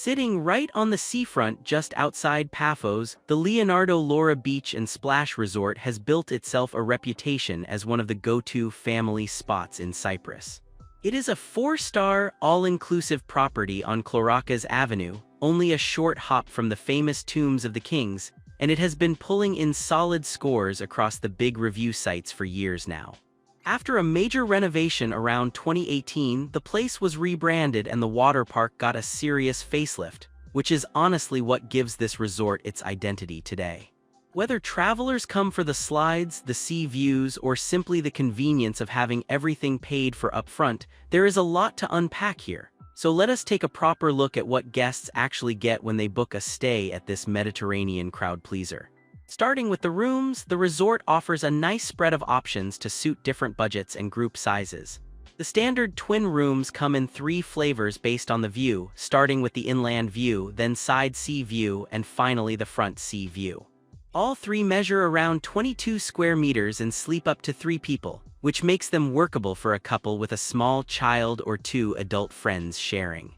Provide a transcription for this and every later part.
Sitting right on the seafront just outside Paphos, the Leonardo Laura Beach and Splash Resort has built itself a reputation as one of the go-to family spots in Cyprus. It is a 4-star, all-inclusive property on Clorakas Avenue, only a short hop from the famous Tombs of the Kings, and it has been pulling in solid scores across the big review sites for years now. After a major renovation around 2018, the place was rebranded and the water park got a serious facelift, which is honestly what gives this resort its identity today. Whether travelers come for the slides, the sea views, or simply the convenience of having everything paid for upfront, there is a lot to unpack here. So let us take a proper look at what guests actually get when they book a stay at this Mediterranean crowd pleaser. Starting with the rooms, the resort offers a nice spread of options to suit different budgets and group sizes. The standard twin rooms come in 3 flavors based on the view, starting with the inland view, then side sea view, and finally the front sea view. All 3 measure around 22 square meters and sleep up to 3 people, which makes them workable for a couple with a small child or 2 adult friends sharing.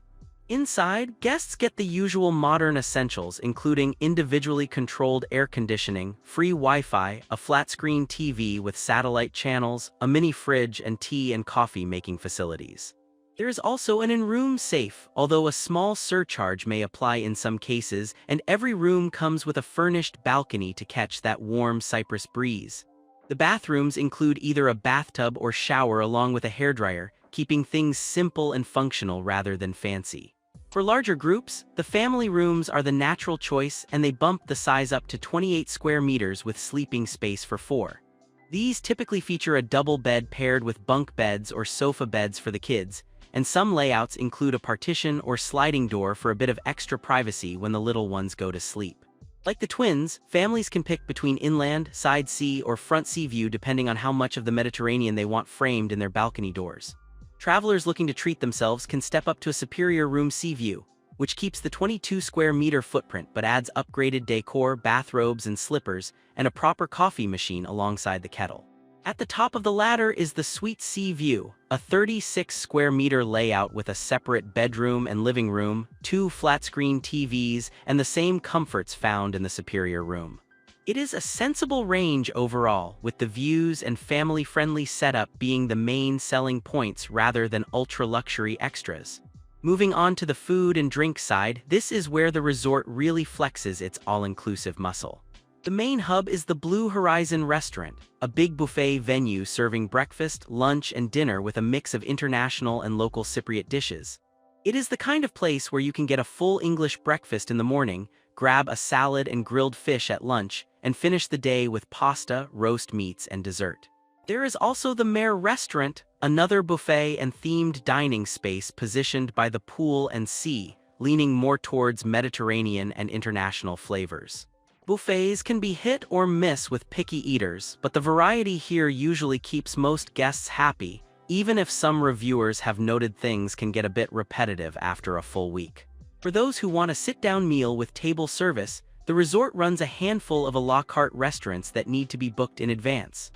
Inside, guests get the usual modern essentials including individually controlled air conditioning, free Wi-Fi, a flat-screen TV with satellite channels, a mini fridge, and tea and coffee making facilities. There is also an in-room safe, although a small surcharge may apply in some cases, and every room comes with a furnished balcony to catch that warm Cyprus breeze. The bathrooms include either a bathtub or shower along with a hairdryer, keeping things simple and functional rather than fancy. For larger groups, the family rooms are the natural choice and they bump the size up to 28 square meters with sleeping space for 4. These typically feature a double bed paired with bunk beds or sofa beds for the kids, and some layouts include a partition or sliding door for a bit of extra privacy when the little ones go to sleep. Like the twins, families can pick between inland, side sea, or front sea view depending on how much of the Mediterranean they want framed in their balcony doors. Travelers looking to treat themselves can step up to a superior room sea view, which keeps the 22 square meter footprint but adds upgraded decor, bathrobes and slippers, and a proper coffee machine alongside the kettle. At the top of the ladder is the Suite Sea View, a 36 square meter layout with a separate bedroom and living room, 2 flat-screen TVs, and the same comforts found in the superior room. It is a sensible range overall, with the views and family-friendly setup being the main selling points rather than ultra-luxury extras. Moving on to the food and drink side, this is where the resort really flexes its all-inclusive muscle. The main hub is the Blue Horizon restaurant, a big buffet venue serving breakfast, lunch, and dinner with a mix of international and local Cypriot dishes. It is the kind of place where you can get a full English breakfast in the morning, grab a salad and grilled fish at lunch, and finish the day with pasta, roast meats, and dessert. There is also the Mare Restaurant, another buffet and themed dining space positioned by the pool and sea, leaning more towards Mediterranean and international flavors. Buffets can be hit or miss with picky eaters, but the variety here usually keeps most guests happy, even if some reviewers have noted things can get a bit repetitive after a full week. For those who want a sit-down meal with table service, the resort runs a handful of a la carte restaurants that need to be booked in advance.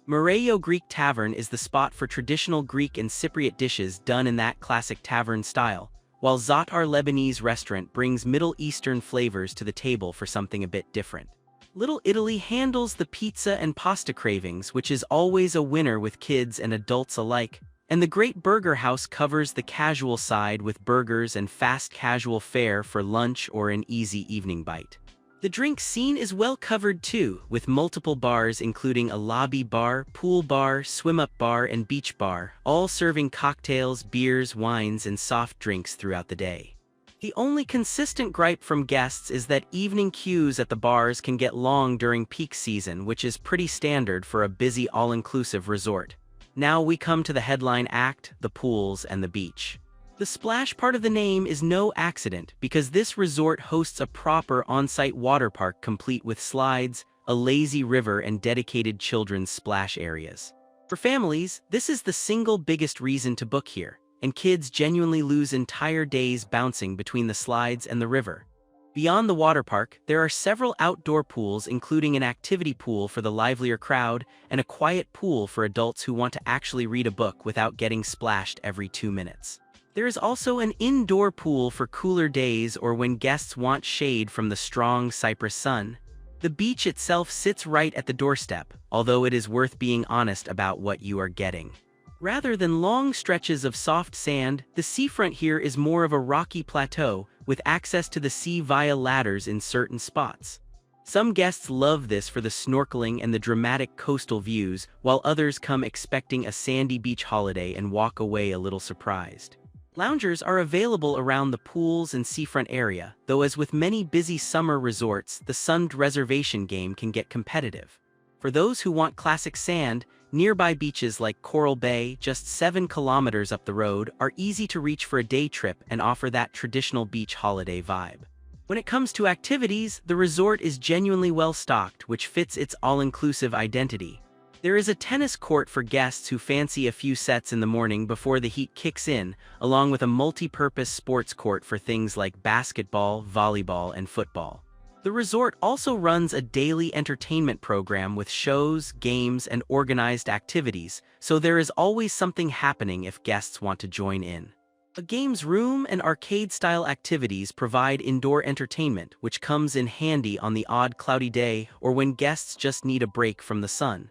Moreio Greek Tavern is the spot for traditional Greek and Cypriot dishes done in that classic tavern style, while Zaatar Lebanese restaurant brings Middle Eastern flavors to the table for something a bit different. Little Italy handles the pizza and pasta cravings, which is always a winner with kids and adults alike, and the Great Burger House covers the casual side with burgers and fast casual fare for lunch or an easy evening bite. The drink scene is well covered too, with multiple bars including a lobby bar, pool bar, swim-up bar, and beach bar, all serving cocktails, beers, wines, and soft drinks throughout the day. The only consistent gripe from guests is that evening queues at the bars can get long during peak season, which is pretty standard for a busy all-inclusive resort. Now we come to the headline act, the pools and the beach. The splash part of the name is no accident because this resort hosts a proper on-site water park complete with slides, a lazy river, and dedicated children's splash areas. For families, this is the single biggest reason to book here, and kids genuinely lose entire days bouncing between the slides and the river. Beyond the water park, there are several outdoor pools including an activity pool for the livelier crowd and a quiet pool for adults who want to actually read a book without getting splashed every 2 minutes. There is also an indoor pool for cooler days or when guests want shade from the strong Cyprus sun. The beach itself sits right at the doorstep, although it is worth being honest about what you are getting. Rather than long stretches of soft sand, the seafront here is more of a rocky plateau, with access to the sea via ladders in certain spots. Some guests love this for the snorkeling and the dramatic coastal views, while others come expecting a sandy beach holiday and walk away a little surprised. Loungers are available around the pools and seafront area, though as with many busy summer resorts, the sunbed reservation game can get competitive. For those who want classic sand, nearby beaches like Coral Bay, just 7 kilometers up the road, are easy to reach for a day trip and offer that traditional beach holiday vibe. When it comes to activities, the resort is genuinely well-stocked, which fits its all-inclusive identity. There is a tennis court for guests who fancy a few sets in the morning before the heat kicks in, along with a multi-purpose sports court for things like basketball, volleyball, and football. The resort also runs a daily entertainment program with shows, games, and organized activities, so there is always something happening if guests want to join in. A games room and arcade-style activities provide indoor entertainment, which comes in handy on the odd cloudy day or when guests just need a break from the sun.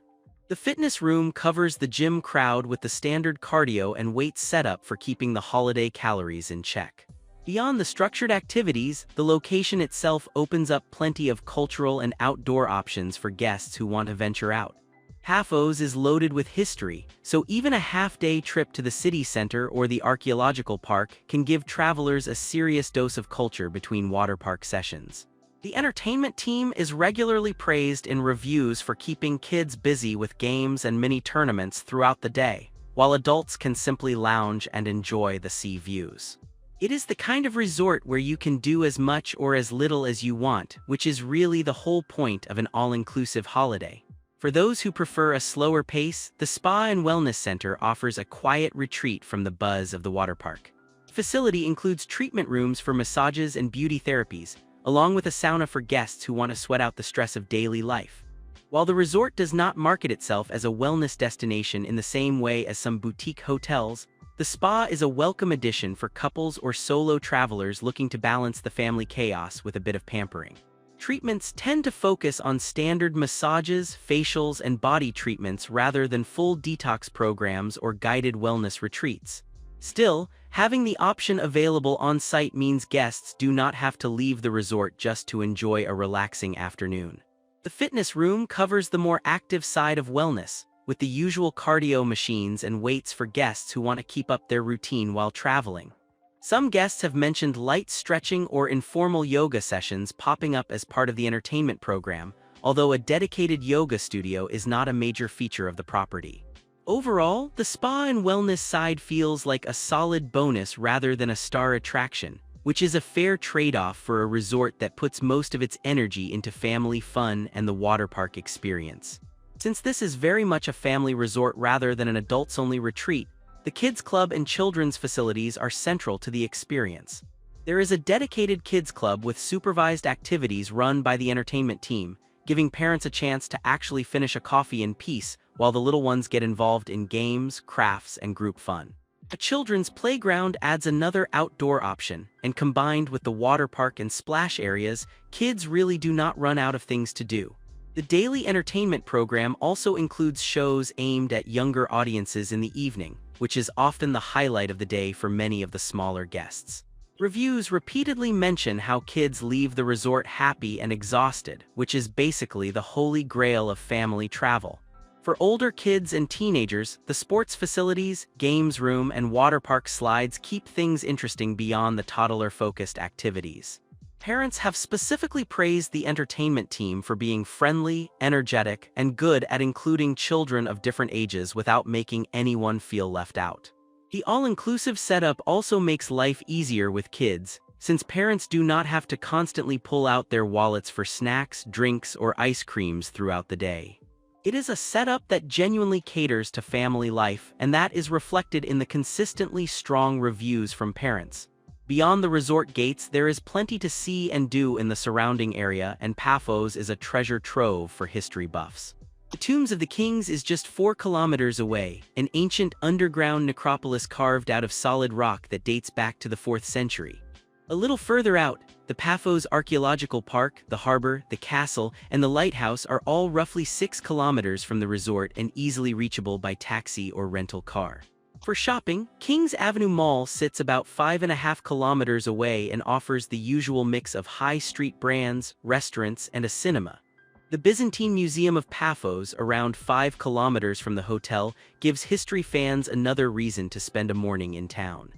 The fitness room covers the gym crowd with the standard cardio and weights setup for keeping the holiday calories in check. Beyond the structured activities, the location itself opens up plenty of cultural and outdoor options for guests who want to venture out. Paphos is loaded with history, so even a half-day trip to the city center or the archaeological park can give travelers a serious dose of culture between water park sessions. The entertainment team is regularly praised in reviews for keeping kids busy with games and mini-tournaments throughout the day, while adults can simply lounge and enjoy the sea views. It is the kind of resort where you can do as much or as little as you want, which is really the whole point of an all-inclusive holiday. For those who prefer a slower pace, the Spa and Wellness Center offers a quiet retreat from the buzz of the water park. The facility includes treatment rooms for massages and beauty therapies, along with a sauna for guests who want to sweat out the stress of daily life. While the resort does not market itself as a wellness destination in the same way as some boutique hotels, the spa is a welcome addition for couples or solo travelers looking to balance the family chaos with a bit of pampering. Treatments tend to focus on standard massages, facials, and body treatments rather than full detox programs or guided wellness retreats. Still, having the option available on-site means guests do not have to leave the resort just to enjoy a relaxing afternoon. The fitness room covers the more active side of wellness, with the usual cardio machines and weights for guests who want to keep up their routine while traveling. Some guests have mentioned light stretching or informal yoga sessions popping up as part of the entertainment program, although a dedicated yoga studio is not a major feature of the property. Overall, the spa and wellness side feels like a solid bonus rather than a star attraction, which is a fair trade-off for a resort that puts most of its energy into family fun and the water park experience. Since this is very much a family resort rather than an adults-only retreat, the kids club and children's facilities are central to the experience. There is a dedicated kids club with supervised activities run by the entertainment team, giving parents a chance to actually finish a coffee in peace while the little ones get involved in games, crafts, and group fun. A children's playground adds another outdoor option, and combined with the water park and splash areas, kids really do not run out of things to do. The daily entertainment program also includes shows aimed at younger audiences in the evening, which is often the highlight of the day for many of the smaller guests. Reviews repeatedly mention how kids leave the resort happy and exhausted, which is basically the holy grail of family travel. For older kids and teenagers, the sports facilities, games room, and water park slides keep things interesting beyond the toddler-focused activities. Parents have specifically praised the entertainment team for being friendly, energetic, and good at including children of different ages without making anyone feel left out. The all-inclusive setup also makes life easier with kids, since parents do not have to constantly pull out their wallets for snacks, drinks, or ice creams throughout the day. It is a setup that genuinely caters to family life, and that is reflected in the consistently strong reviews from parents. Beyond the resort gates, there is plenty to see and do in the surrounding area, and Paphos is a treasure trove for history buffs. The Tombs of the Kings is just 4 kilometers away, an ancient underground necropolis carved out of solid rock that dates back to the 4th century. A little further out, the Paphos Archaeological Park, the harbor, the castle, and the lighthouse are all roughly 6 kilometers from the resort and easily reachable by taxi or rental car. For shopping, Kings Avenue Mall sits about 5.5 kilometers away and offers the usual mix of high street brands, restaurants, and a cinema. The Byzantine Museum of Paphos, around 5 kilometers from the hotel, gives history fans another reason to spend a morning in town.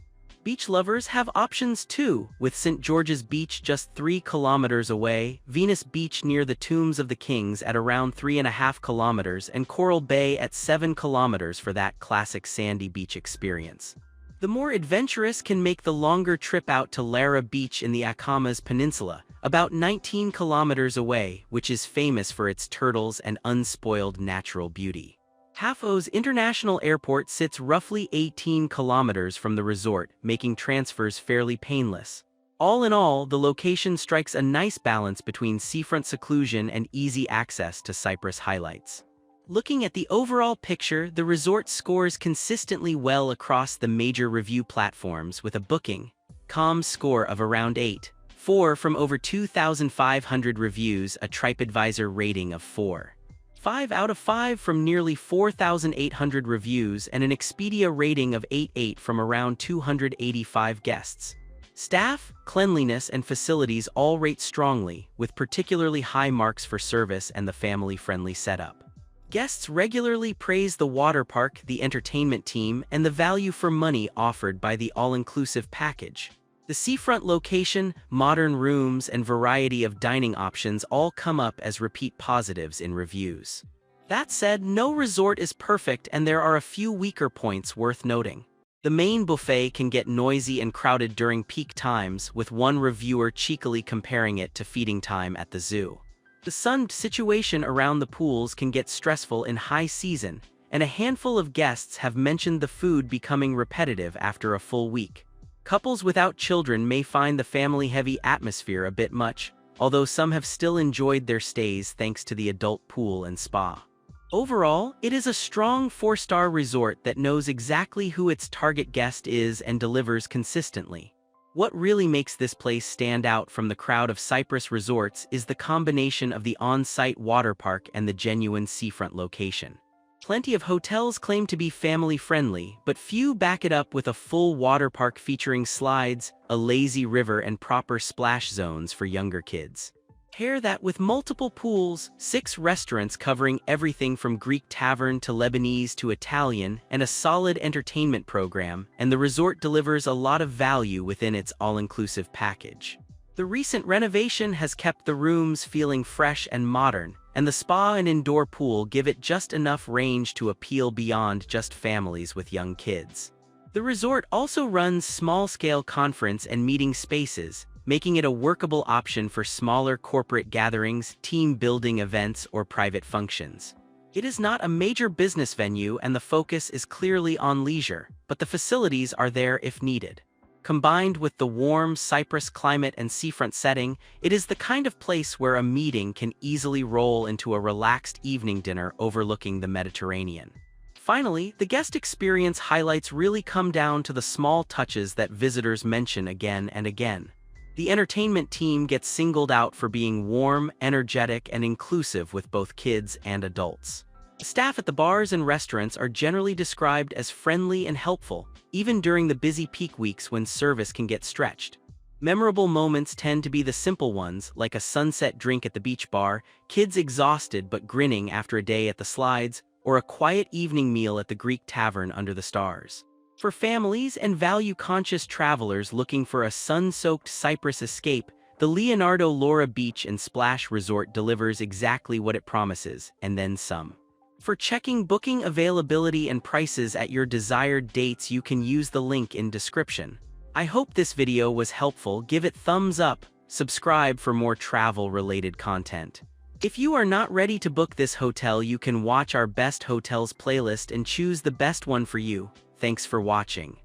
Beach lovers have options too, with St. George's Beach just 3 kilometers away, Venus Beach near the Tombs of the Kings at around 3.5 kilometers, and Coral Bay at 7 kilometers for that classic sandy beach experience. The more adventurous can make the longer trip out to Lara Beach in the Akamas Peninsula, about 19 kilometers away, which is famous for its turtles and unspoiled natural beauty. Paphos International Airport sits roughly 18 kilometers from the resort, making transfers fairly painless. All in all, the location strikes a nice balance between seafront seclusion and easy access to Cyprus highlights. Looking at the overall picture, the resort scores consistently well across the major review platforms with a Booking.com score of around 8.4 from over 2,500 reviews, a TripAdvisor rating of 4.5 out of 5 from nearly 4,800 reviews, and an Expedia rating of 8.8 from around 285 guests. Staff, cleanliness, and facilities all rate strongly, with particularly high marks for service and the family-friendly setup. Guests regularly praise the water park, the entertainment team, and the value for money offered by the all-inclusive package. The seafront location, modern rooms, and variety of dining options all come up as repeat positives in reviews. That said, no resort is perfect, and there are a few weaker points worth noting. The main buffet can get noisy and crowded during peak times, with one reviewer cheekily comparing it to feeding time at the zoo. The sun situation around the pools can get stressful in high season, and a handful of guests have mentioned the food becoming repetitive after a full week. Couples without children may find the family-heavy atmosphere a bit much, although some have still enjoyed their stays thanks to the adult pool and spa. Overall, it is a strong 4-star resort that knows exactly who its target guest is and delivers consistently. What really makes this place stand out from the crowd of Cyprus resorts is the combination of the on-site water park and the genuine seafront location. Plenty of hotels claim to be family-friendly, but few back it up with a full water park featuring slides, a lazy river, and proper splash zones for younger kids. Pair that with multiple pools, 6 restaurants covering everything from Greek tavern to Lebanese to Italian, and a solid entertainment program, and the resort delivers a lot of value within its all-inclusive package. The recent renovation has kept the rooms feeling fresh and modern, and the spa and indoor pool give it just enough range to appeal beyond just families with young kids. The resort also runs small-scale conference and meeting spaces, making it a workable option for smaller corporate gatherings, team-building events, or private functions. It is not a major business venue and the focus is clearly on leisure, but the facilities are there if needed. Combined with the warm Cyprus climate and seafront setting, it is the kind of place where a meeting can easily roll into a relaxed evening dinner overlooking the Mediterranean. Finally, the guest experience highlights really come down to the small touches that visitors mention again and again. The entertainment team gets singled out for being warm, energetic, and inclusive with both kids and adults. The staff at the bars and restaurants are generally described as friendly and helpful, even during the busy peak weeks when service can get stretched. Memorable moments tend to be the simple ones, like a sunset drink at the beach bar, kids exhausted but grinning after a day at the slides, or a quiet evening meal at the Greek tavern under the stars. For families and value-conscious travelers looking for a sun-soaked Cyprus escape, the Leonardo Laura Beach and Splash Resort delivers exactly what it promises, and then some. For checking booking availability and prices at your desired dates, you can use the link in description. I hope this video was helpful. Give it thumbs up, subscribe for more travel-related content. If you are not ready to book this hotel, you can watch our best hotels playlist and choose the best one for you. Thanks for watching.